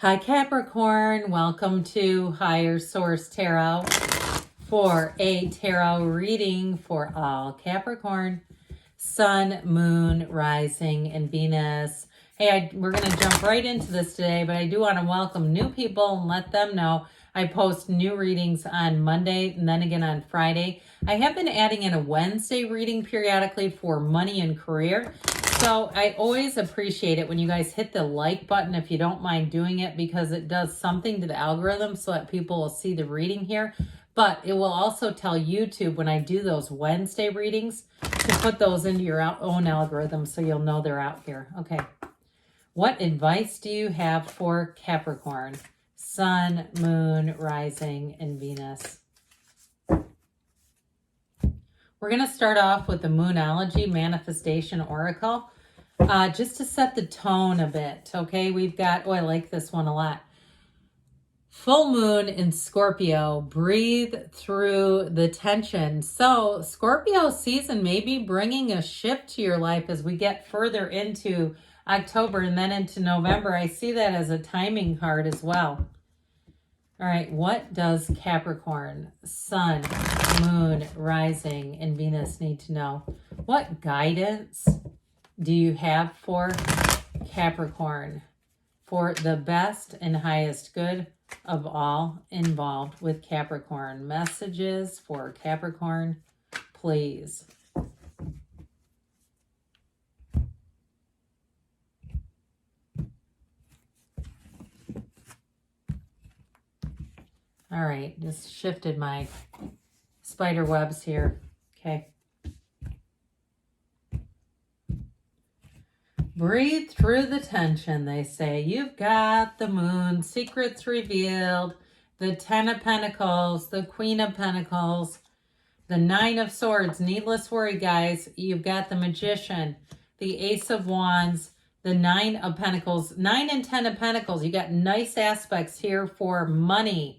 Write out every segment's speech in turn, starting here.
Hi Capricorn, welcome to Higher Source Tarot for a tarot reading for all Capricorn, Sun, Moon, Rising, and Venus. Hey, we're going to jump right into this today, but I do want to welcome new people and let them know I post new readings on Monday and then again on Friday. I have been adding in a Wednesday reading periodically for money and career. So I always appreciate it when you guys hit the like button if you don't mind doing it, because it does something to the algorithm so that people will see the reading here. But it will also tell YouTube when I do those Wednesday readings to put those into your own algorithm so you'll know they're out here. Okay. What advice do you have for Capricorn, Sun, Moon, Rising, and Venus? We're going to start off with the Moonology Manifestation Oracle, just to set the tone a bit, okay? We've got, I like this one a lot. Full moon in Scorpio, breathe through the tension. So Scorpio season may be bringing a shift to your life as we get further into October and then into November. I see that as a timing card as well. All right, what does Capricorn, Sun, Moon, Rising, and Venus need to know? What guidance do you have for Capricorn for the best and highest good of all involved with Capricorn? Messages for Capricorn, please. All right, just shifted my spider webs here. Okay. Breathe through the tension, they say. You've got the moon, secrets revealed, the 10 of Pentacles, the Queen of Pentacles, the 9 of Swords. Needless worry, guys. You've got the Magician, the Ace of Wands, the 9 of Pentacles, 9 and 10 of Pentacles. You got nice aspects here for money.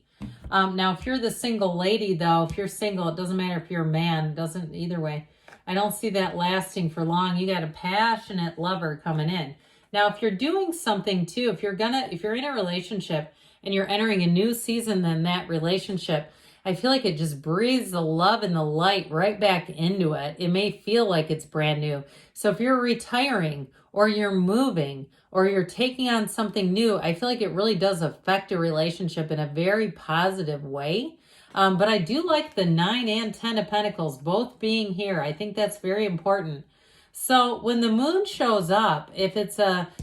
Now, if you're the single lady, though, if you're single, it doesn't matter if you're a man. It doesn't either way. I don't see that lasting for long. You got a passionate lover coming in. Now, if you're doing something too, if you're in a relationship and you're entering a new season in that relationship, I feel like it just breathes the love and the light right back into it. It may feel like it's brand new. So if you're retiring or you're moving or you're taking on something new, I feel like it really does affect a relationship in a very positive way. But I do like the 9 and 10 of Pentacles both being here. I think that's very important. So when the moon shows up, if it's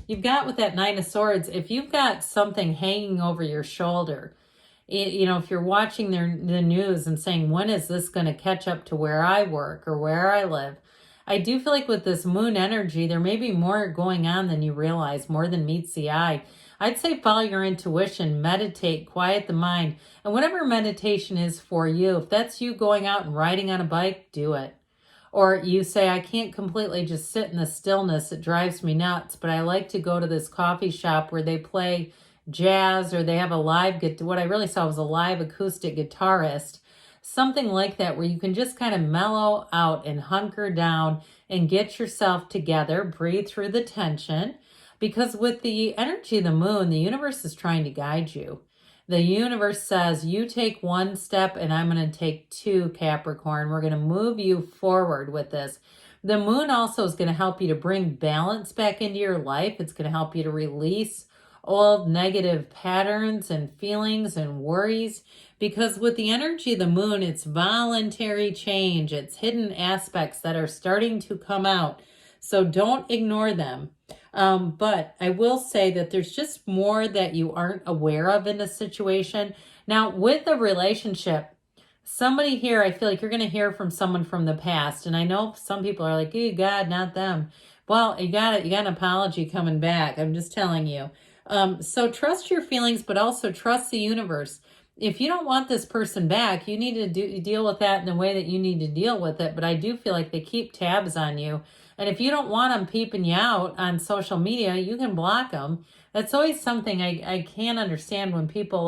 you've got with that 9 of Swords, if you've got something hanging over your shoulder, if you're watching the news and saying, when is this going to catch up to where I work or where I live? I do feel like with this moon energy, there may be more going on than you realize, more than meets the eye. I'd say follow your intuition, meditate, quiet the mind, and whatever meditation is for you, if that's you going out and riding on a bike, do it. Or you say, I can't completely just sit in the stillness, it drives me nuts, but I like to go to this coffee shop where they play jazz or they have a live, what I really saw was a live acoustic guitarist, something like that, where you can just kind of mellow out and hunker down and get yourself together, breathe through the tension, because with the energy of the moon, the universe is trying to guide you. The universe says, you take one step and I'm going to take 2, Capricorn. We're going to move you forward with this. The moon also is going to help you to bring balance back into your life. It's going to help you to release old negative patterns and feelings and worries, because with the energy of the moon, it's voluntary change. It's hidden aspects that are starting to come out. So don't ignore them. But I will say that there's just more that you aren't aware of in this situation. Now, with a relationship, somebody here, I feel like you're going to hear from someone from the past. And I know some people are like, oh, God, not them. Well, you got an apology coming back. I'm just telling you. So trust your feelings, but also trust the universe. If you don't want this person back, you need to deal with that in the way that you need to deal with it. But I do feel like they keep tabs on you. And if you don't want them peeping you out on social media, you can block them. That's always something I can't understand when people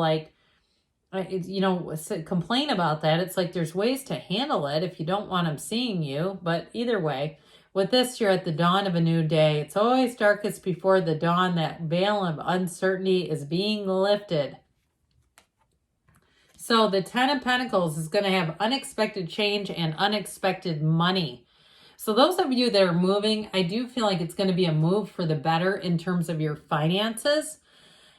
complain about that. It's like there's ways to handle it if you don't want them seeing you. But either way, with this, you're at the dawn of a new day. It's always darkest before the dawn. That veil of uncertainty is being lifted. So the Ten of Pentacles is going to have unexpected change and unexpected money. So those of you that are moving, I do feel like it's going to be a move for the better in terms of your finances.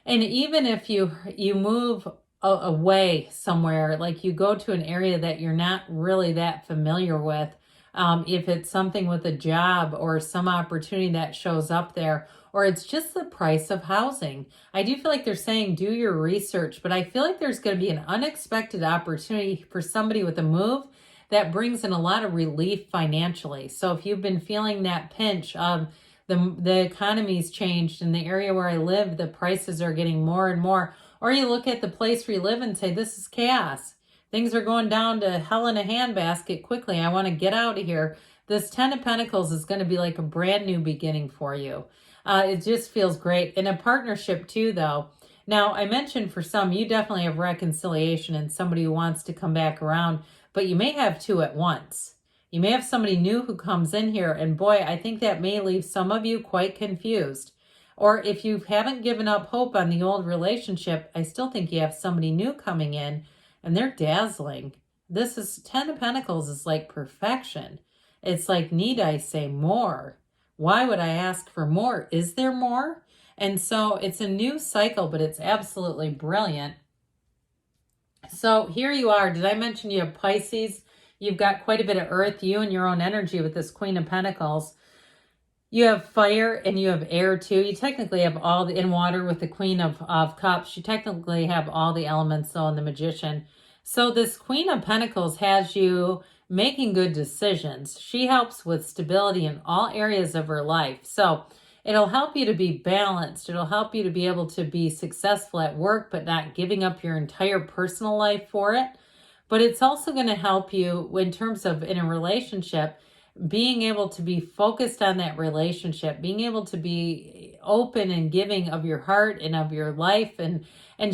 And even if you move away somewhere, like you go to an area that you're not really that familiar with, if it's something with a job or some opportunity that shows up there, or it's just the price of housing. I do feel like they're saying do your research, but I feel like there's going to be an unexpected opportunity for somebody with a move that brings in a lot of relief financially. So if you've been feeling that pinch of the economy's changed in the area where I live, the prices are getting more and more, or you look at the place where you live and say, this is chaos. Things are going down to hell in a handbasket quickly. I want to get out of here. This Ten of Pentacles is going to be like a brand new beginning for you. It just feels great. In a partnership too, though. Now, I mentioned for some, you definitely have reconciliation and somebody who wants to come back around, but you may have two at once. You may have somebody new who comes in here, and boy, I think that may leave some of you quite confused. Or if you haven't given up hope on the old relationship, I still think you have somebody new coming in, and they're dazzling. This is Ten of Pentacles is like perfection. It's like, need I say more? Why would I ask for more? Is there more? And so it's a new cycle, but it's absolutely brilliant. So here you are. Did I mention you have Pisces? You've got quite a bit of earth, you and your own energy with this Queen of Pentacles. You have fire and you have air too. You technically have all the, in water with the Queen of Cups. You technically have all the elements though in the Magician. So this Queen of Pentacles has you making good decisions. She helps with stability in all areas of her life. So it'll help you to be balanced. It'll help you to be able to be successful at work, but not giving up your entire personal life for it. But it's also going to help you in terms of in a relationship, being able to be focused on that relationship, being able to be open and giving of your heart and of your life and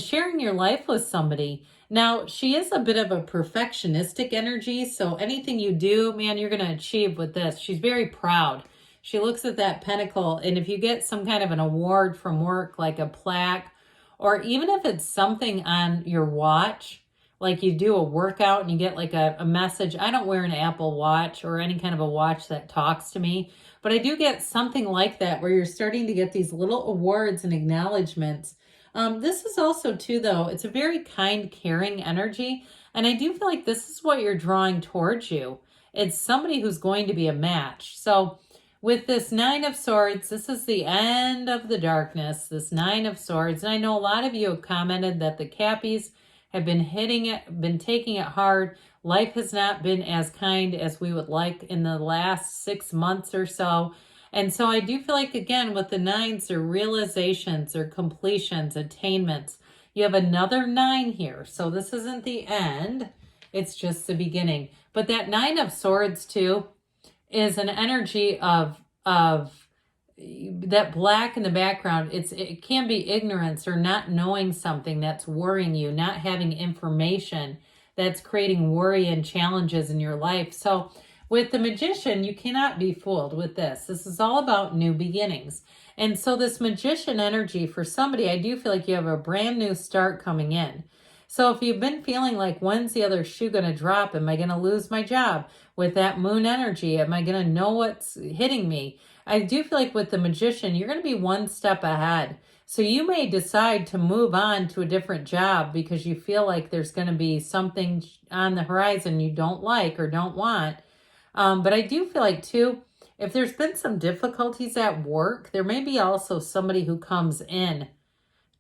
sharing your life with somebody. Now, she is a bit of a perfectionistic energy. So anything you do, man, you're going to achieve with this. She's very proud. She looks at that pentacle, and if you get some kind of an award from work, like a plaque, or even if it's something on your watch, like you do a workout and you get like a message. I don't wear an Apple Watch or any kind of a watch that talks to me, but I do get something like that where you're starting to get these little awards and acknowledgments. This is also too, though, it's a very kind, caring energy. And I do feel like this is what you're drawing towards you. It's somebody who's going to be a match. So with this Nine of Swords, this is the end of the darkness, this Nine of Swords. And I know a lot of you have commented that the Cappies have been hitting it, been taking it hard. Life has not been as kind as we would like in the last 6 months or so. And so I do feel like, again, with the nines, they're realizations or completions, attainments. You have another 9 here. So this isn't the end. It's just the beginning. But that Nine of Swords, too, is an energy of that black in the background. It can be ignorance or not knowing something that's worrying you, not having information that's creating worry and challenges in your life. So with the Magician, you cannot be fooled with this. This is all about new beginnings. And so this Magician energy for somebody, I do feel like you have a brand new start coming in. So if you've been feeling like, when's the other shoe going to drop? Am I going to lose my job? With that Moon energy, am I going to know what's hitting me? I do feel like with the Magician, you're going to be one step ahead. So you may decide to move on to a different job because you feel like there's going to be something on the horizon you don't like or don't want. But I do feel like, too, if there's been some difficulties at work, there may be also somebody who comes in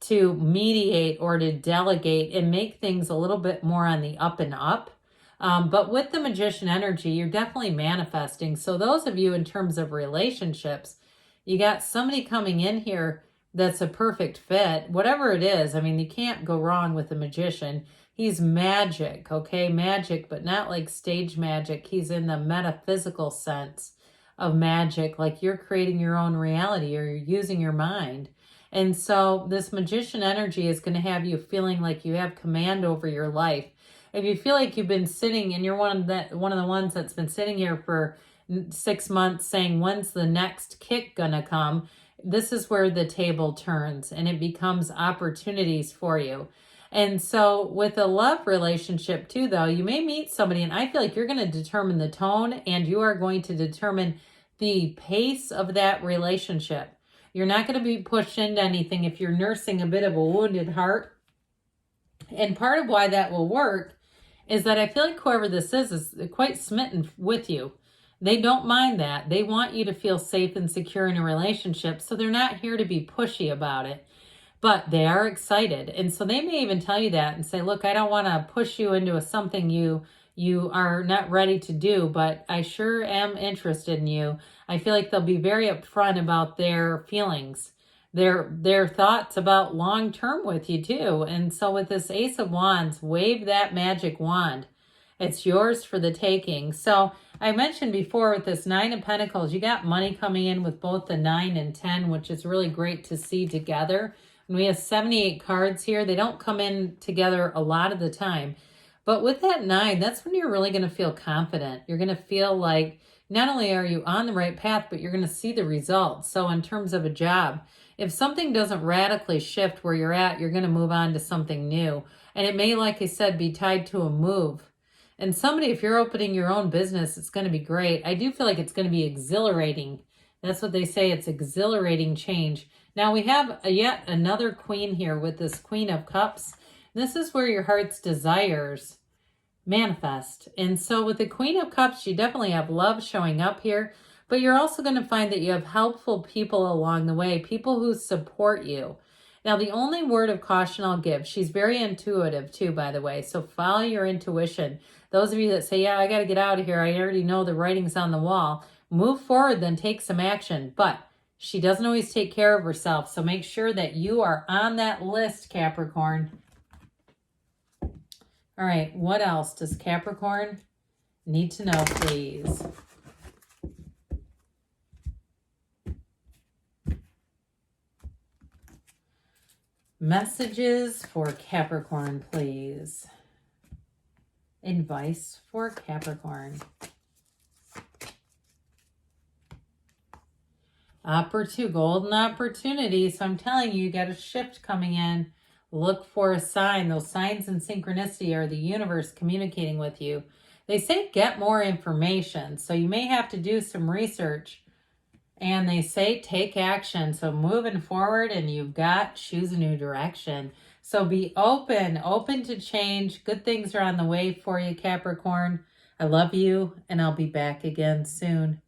to mediate or to delegate and make things a little bit more on the up and up. But with the Magician energy, you're definitely manifesting. So those of you in terms of relationships, you got somebody coming in here that's a perfect fit, whatever it is. I mean, you can't go wrong with the Magician. He's magic, okay? Magic, but not like stage magic. He's in the metaphysical sense of magic, like you're creating your own reality or you're using your mind. And so this Magician energy is going to have you feeling like you have command over your life. If you feel like you've been sitting and you're one of the ones that's been sitting here for 6 months saying, when's the next kick gonna come? This is where the table turns and it becomes opportunities for you. And so with a love relationship too, though, you may meet somebody and I feel like you're going to determine the tone and you are going to determine the pace of that relationship. You're not going to be pushed into anything if you're nursing a bit of a wounded heart. And part of why that will work is that I feel like whoever this is quite smitten with you. They don't mind that. They want you to feel safe and secure in a relationship, so they're not here to be pushy about it, but they are excited. And so they may even tell you that and say, look, I don't want to push you into something you are not ready to do, but I sure am interested in you. I feel like they'll be very upfront about their feelings, their thoughts about long term with you too. And so with this Ace of Wands, wave that magic wand. It's yours for the taking. So I mentioned before with this 9 of Pentacles, you got money coming in with both the 9 and 10, which is really great to see together. And we have 78 cards here. They don't come in together a lot of the time. But with that 9, that's when you're really going to feel confident. You're going to feel like not only are you on the right path, but you're going to see the results. So in terms of a job, if something doesn't radically shift where you're at, you're going to move on to something new. And it may, like I said, be tied to a move. And somebody, if you're opening your own business, it's going to be great. I do feel like it's going to be exhilarating. That's what they say. It's exhilarating change. Now we have yet another queen here with this Queen of Cups. This is where your heart's desires manifest. And so with the Queen of Cups, you definitely have love showing up here. But you're also going to find that you have helpful people along the way, people who support you. Now, the only word of caution I'll give, she's very intuitive too, by the way, so follow your intuition. Those of you that say, yeah, I got to get out of here, I already know the writing's on the wall, move forward, then take some action. But she doesn't always take care of herself, so make sure that you are on that list, Capricorn. All right, what else does Capricorn need to know, please? Messages for Capricorn, please. Advice for Capricorn. Golden opportunity. So I'm telling you, you got a shift coming in. Look for a sign. Those signs and synchronicity are the universe communicating with you. They say get more information. So you may have to do some research. And they say take action. So moving forward, and you've got choose a new direction. So be open to change. Good things are on the way for you, Capricorn. I love you, and I'll be back again soon.